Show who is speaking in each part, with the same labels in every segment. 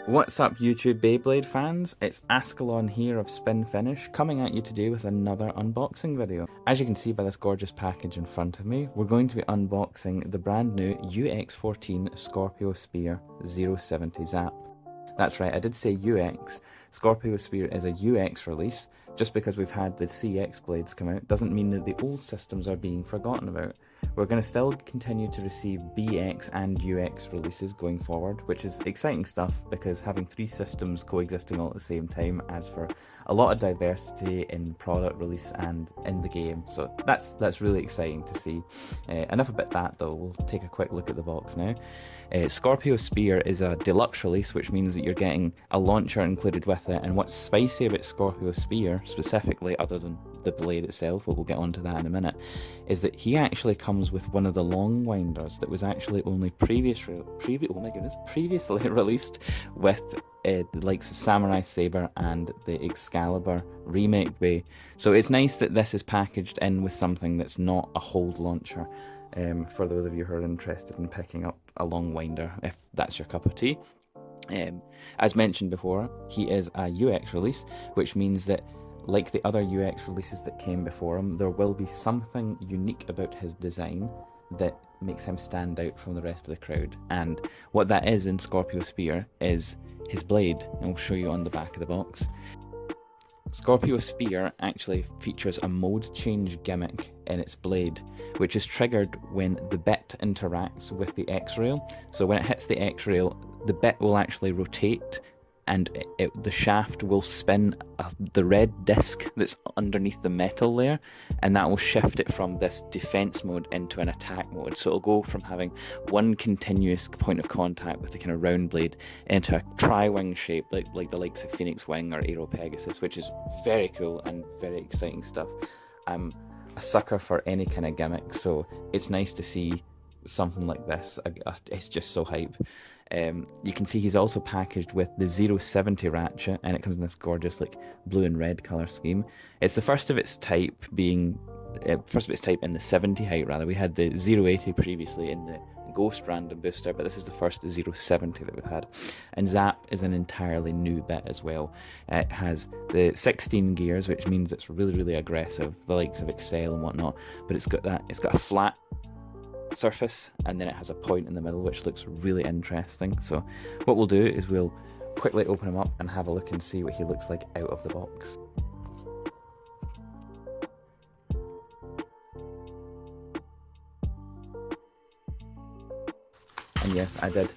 Speaker 1: What's up YouTube Beyblade fans, it's Ascalon here of SpinFinish coming at you today with another unboxing video. As you can see by this gorgeous package in front of me, we're going to be unboxing the brand new UX14 Scorpio Spear 070 Zap. That's right, I did say UX. Scorpio Spear is a UX release. Just because we've had the CX blades come out doesn't mean that the old systems are being forgotten about. We're going to still continue to receive BX and UX releases going forward, which is exciting stuff because having three systems coexisting all at the same time adds for a lot of diversity in product release and in the game. So that's really exciting to see. Enough about that though, we'll take a quick look at the box now. Scorpio Spear is a deluxe release, which means that you're getting a launcher included with it, and what's spicy about Scorpio Spear specifically, other than the blade itself, but we'll get onto that in a minute, is that he actually comes with one of the long winders that was actually only previously released with the likes of Samurai Saber and the Excalibur remake bay. So it's nice that this is packaged in with something that's not a hold launcher. For those of you who are interested in picking up a long winder, if that's your cup of tea. As mentioned before, he is a UX release, which means that like the other UX releases that came before him, there will be something unique about his design that makes him stand out from the rest of the crowd. And what that is in Scorpio Spear is his blade, and we'll show you on the back of the box. Scorpio Spear actually features a mode change gimmick in its blade, which is triggered when the bit interacts with the X-rail. So when it hits the X-rail, the bit will actually rotate and the shaft will spin the red disc that's underneath the metal layer, and that will shift it from this defense mode into an attack mode. So it'll go from having one continuous point of contact with the kind of round blade into a tri-wing shape like the likes of Phoenix Wing or Aero Pegasus, which is very cool and very exciting stuff. I'm a sucker for any kind of gimmick, so it's nice to see something like this. It's just so hype. You can see he's also packaged with the 070 ratchet, and it comes in this gorgeous like blue and red color scheme. It's the first of its type in the 70 height rather. We had the 080 previously in the Ghost Random Booster, but this is the first 070 that we've had. And Zap is an entirely new bit as well. It has the 16 gears, which means it's really aggressive, the likes of Excel and whatnot, but it's got a flat surface, and then it has a point in the middle which looks really interesting. So what we'll do is we'll quickly open him up and have a look and see what he looks like out of the box. And yes, I did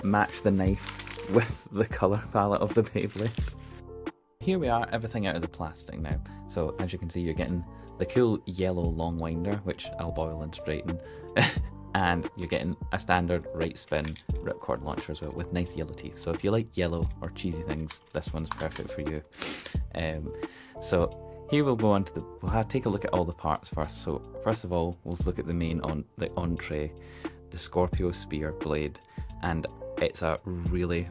Speaker 1: match the knife with the colour palette of the Beyblade. Here we are, everything out of the plastic now. So as you can see, you're getting the cool yellow long winder, which I'll boil and straighten, and you're getting a standard right spin ripcord launcher as well with nice yellow teeth. So if you like yellow or cheesy things, this one's perfect for you. So here we'll go on to we'll take a look at all the parts first. So first of all, we'll look at the main the entree, the Scorpio Spear blade, and it's a really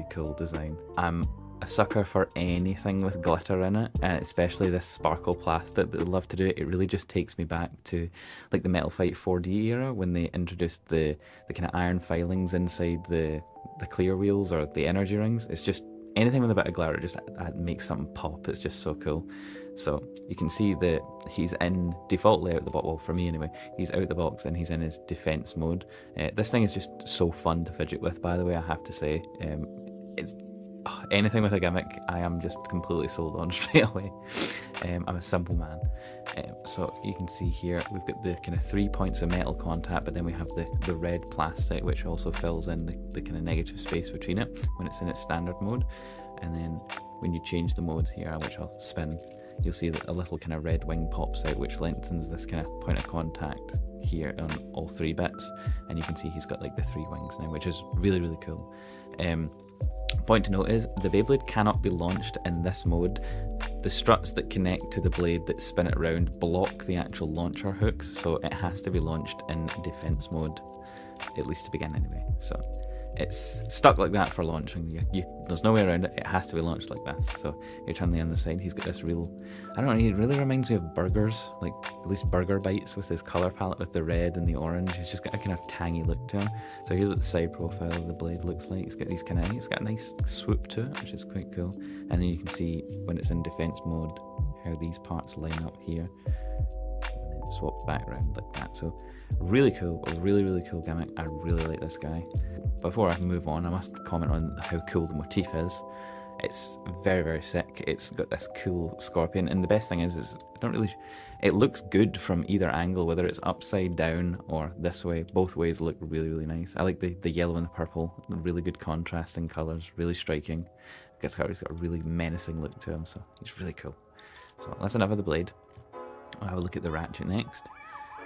Speaker 1: cool design. I'm a sucker for anything with glitter in it, and especially this sparkle plastic that they love to do. It really just takes me back to like the Metal Fight 4D era when they introduced the kind of iron filings inside the clear wheels or the energy rings. It's just anything with a bit of glitter just makes something pop. It's just so cool. So you can see that he's in defaultly out the box, well for me anyway, he's out the box and he's in his defense mode. This thing is just so fun to fidget with, by the way, I have to say. It's anything with a gimmick, I am just completely sold on straight away. I'm a simple man. So you can see here we've got the kind of 3 points of metal contact, but then we have the red plastic, which also fills in the kind of negative space between it when it's in its standard mode. And then when you change the modes here, which I'll spin, you'll see that a little kind of red wing pops out, which lengthens this kind of point of contact here on all three bits. And you can see he's got like the 3 wings now, which is really cool. Point to note is the Beyblade cannot be launched in this mode. The struts that connect to the blade that spin it around block the actual launcher hooks, so it has to be launched in defense mode, at least to begin anyway. So it's stuck like that for launching. There's no way around it. It has to be launched like this. So you turn the other side. He's got this real, I don't know, he really reminds me of burgers, like at least burger bites with his colour palette with the red and the orange. He's just got a kind of tangy look to him. So here's what the side profile of the blade looks like. It's got these kind of, it's got a nice swoop to it, which is quite cool. And then you can see when it's in defense mode how these parts line up here. And then it swaps back around like that. So really cool, a really cool gimmick. I really like this guy. Before I move on, I must comment on how cool the motif is. It's very sick. It's got this cool scorpion, and the best thing is it looks good from either angle, whether it's upside down or this way. Both ways look really nice. I like the yellow and the purple, really good contrasting colours, really striking. He's got a really menacing look to him, so he's really cool. So that's enough of the blade. I'll have a look at the ratchet next.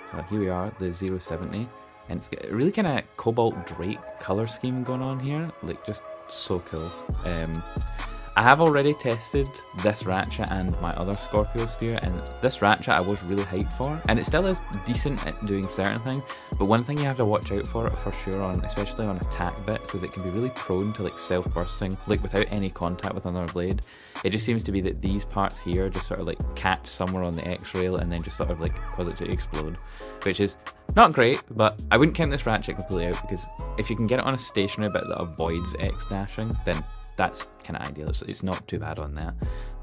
Speaker 1: So here we are, the 070, and it's got a really kind of cobalt drake colour scheme going on here, like just so cool. I have already tested this ratchet and my other Scorpio Spear, and this ratchet I was really hyped for, and it still is decent at doing certain things, but one thing you have to watch out for sure, especially on attack bits, is it can be really prone to like self-bursting, like without any contact with another blade. It just seems to be that these parts here just sort of like catch somewhere on the X-rail and then just sort of like cause it to explode, which is not great, but I wouldn't count this ratchet completely out, because if you can get it on a stationary bit that avoids X-dashing, then that's kind of ideal. It's not too bad on that,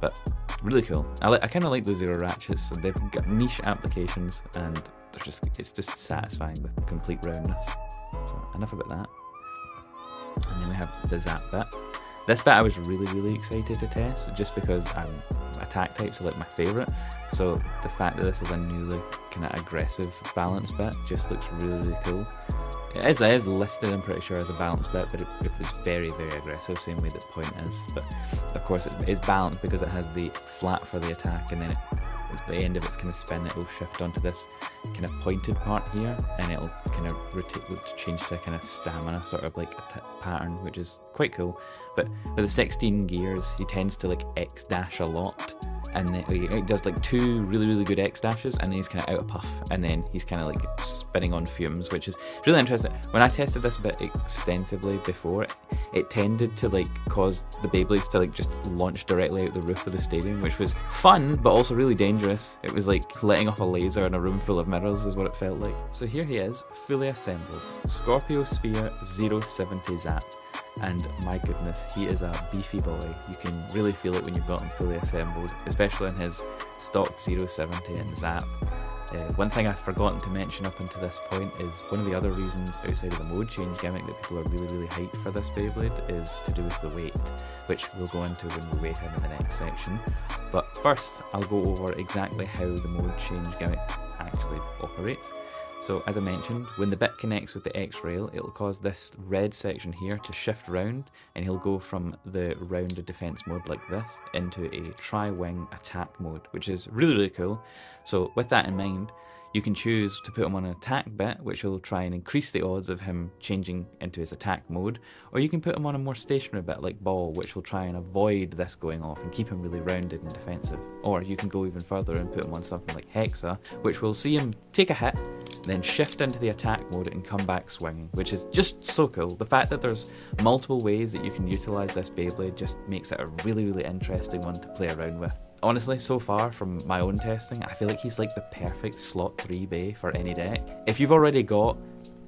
Speaker 1: but really cool. I kind of like the Zero ratchets. They've got niche applications, and it's just satisfying with complete roundness. So enough about that. And then we have the Zap bit. This bit I was really excited to test, just because attack types are like my favourite. So the fact that this is a newly kind of aggressive balance bit just looks really cool. It is listed, I'm pretty sure, as a balance bit, but it was very aggressive, same way that point is. But of course it's balanced because it has the flat for the attack, and then at the end of its kind of spin, it will shift onto this kind of pointed part here, and it'll kind of rotate to change to a kind of stamina sort of like a pattern, which is quite cool. But with the 16 gears, he tends to like X dash a lot, and then he does like 2 really good X dashes, and then he's kind of out of puff, and then he's kind of like spinning on fumes, which is really interesting. When I tested this bit extensively before, it tended to like cause the Beyblades to like just launch directly out the roof of the stadium, which was fun but also really dangerous. It was like letting off a laser in a room full of mirrors is what it felt like. So here he is, fully assembled, Scorpio Spear 070 Zap. And my goodness, he is a beefy boy. You can really feel it when you've got him fully assembled, especially in his stock 070 and Zap. One thing I've forgotten to mention up until this point is one of the other reasons outside of the mode change gimmick that people are really hyped for this Beyblade is to do with the weight, which we'll go into when we weigh him in the next section. But first, I'll go over exactly how the mode change gimmick actually operates. So as I mentioned, when the bit connects with the X-rail, it'll cause this red section here to shift round, and he'll go from the rounded defense mode like this into a tri-wing attack mode, which is really cool. So with that in mind, you can choose to put him on an attack bit, which will try and increase the odds of him changing into his attack mode, or you can put him on a more stationary bit like ball, which will try and avoid this going off and keep him really rounded and defensive. Or you can go even further and put him on something like Hexa, which will see him take a hit, then shift into the attack mode and come back swinging, which is just so cool. The fact that there's multiple ways that you can utilize this Beyblade just makes it a really interesting one to play around with. Honestly, so far from my own testing, I feel like he's like the perfect slot 3 bay for any deck. If you've already got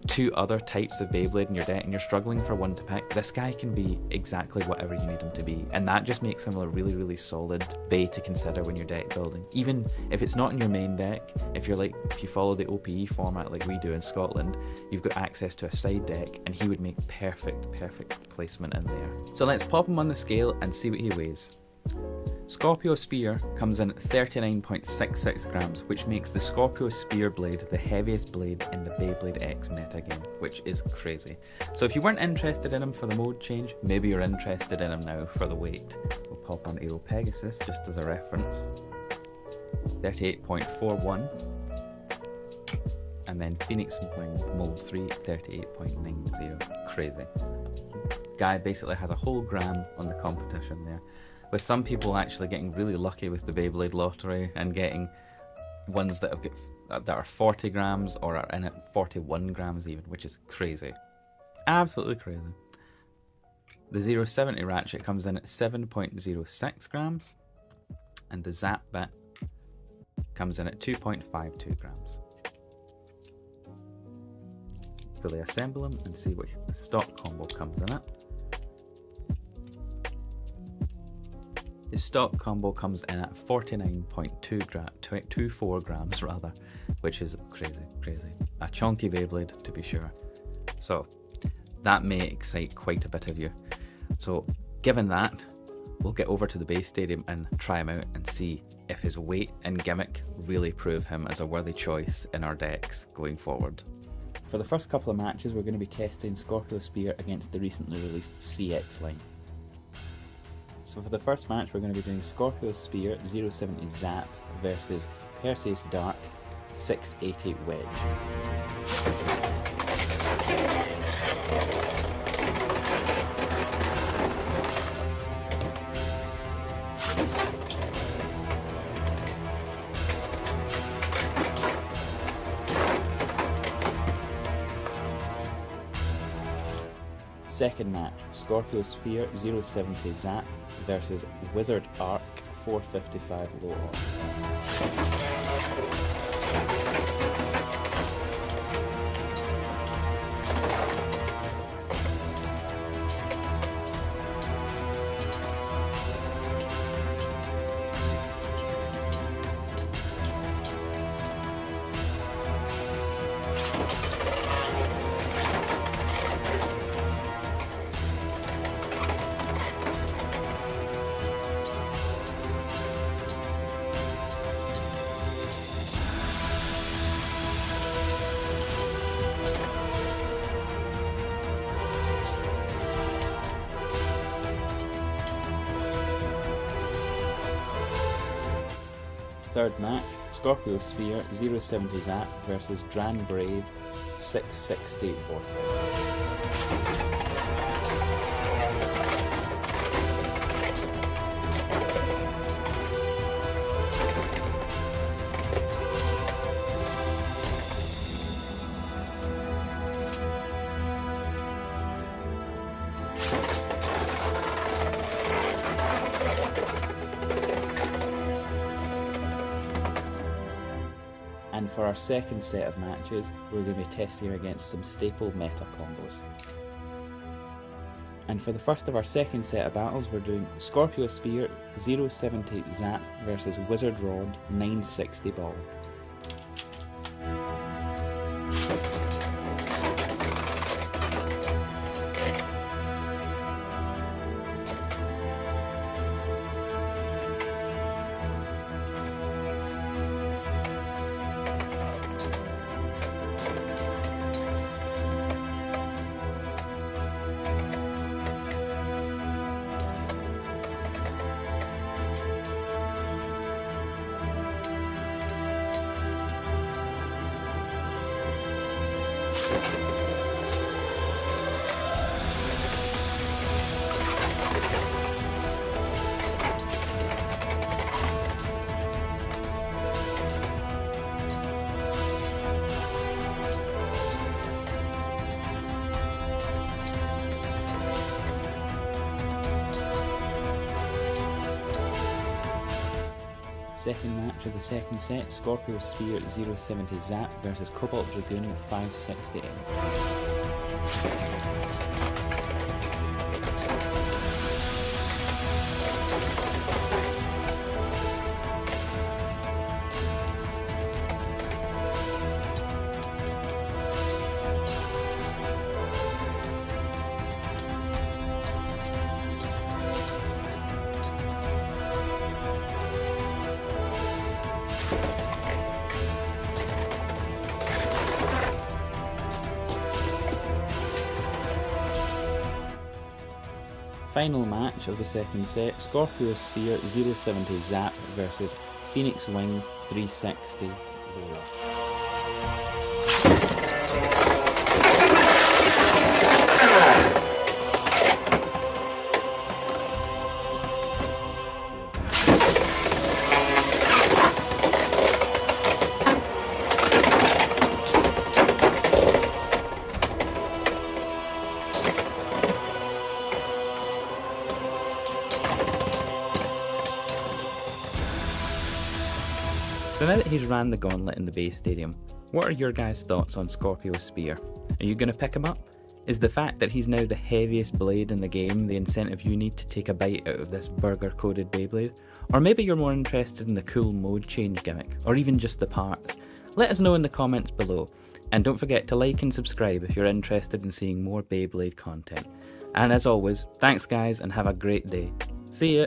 Speaker 1: 2 other types of Beyblade in your deck and you're struggling for one to pick, this guy can be exactly whatever you need him to be, and that just makes him a really solid bay to consider when you're deck building. Even if it's not in your main deck, if you follow the OPE format like we do in Scotland, you've got access to a side deck, and he would make perfect placement in there. So let's pop him on the scale and see what he weighs. Scorpio Spear comes in at 39.66 grams, which makes the Scorpio Spear blade the heaviest blade in the Beyblade X metagame, which is crazy. So if you weren't interested in him for the mode change, maybe you're interested in him now for the weight. We'll pop on Aero Pegasus just as a reference. 38.41. And then Phoenix Wing Mold 3, 38.90. Crazy. Guy basically has a whole gram on the competition there, with some people actually getting really lucky with the Beyblade lottery and getting ones that are 40 grams or are in at 41 grams even, which is crazy. Absolutely crazy. The 070 ratchet comes in at 7.06 grams, and the Zap bit comes in at 2.52 grams. Fully assemble them and see what the stock combo comes in at. The stock combo comes in at 49.24 grams rather, which is crazy. A chunky Beyblade to be sure. So that may excite quite a bit of you. So given that, we'll get over to the base stadium and try him out and see if his weight and gimmick really prove him as a worthy choice in our decks going forward. For the first couple of matches, we're going to be testing Scorpio Spear against the recently released CX line. So for the first match, we're going to be doing Scorpio Spear 070 Zap versus Perseus Dark 680 Wedge. Second match, Scorpio Spear 070 Zap versus Wizard Arc 455 Low Orc. Third match, Scorpio Spear 070 Zap versus Dran Brave 660 Vortex. And for our second set of matches, we're going to be testing against some staple meta combos. And for the first of our second set of battles, we're doing Scorpio Spear 070 Zap versus Wizard Rod 960 Ball. Second match of the second set, Scorpio Spear 070 Zap versus Cobalt Dragoon 560 M. Final match of the second set, Scorpio Spear 070 Zap versus Phoenix Wing 360 Roller. So now that he's ran the gauntlet in the base stadium, what are your guys' thoughts on Scorpio Spear? Are you going to pick him up? Is the fact that he's now the heaviest blade in the game the incentive you need to take a bite out of this burger-coated Beyblade? Or maybe you're more interested in the cool mode change gimmick, or even just the parts? Let us know in the comments below, and don't forget to like and subscribe if you're interested in seeing more Beyblade content. And as always, thanks guys and have a great day. See ya!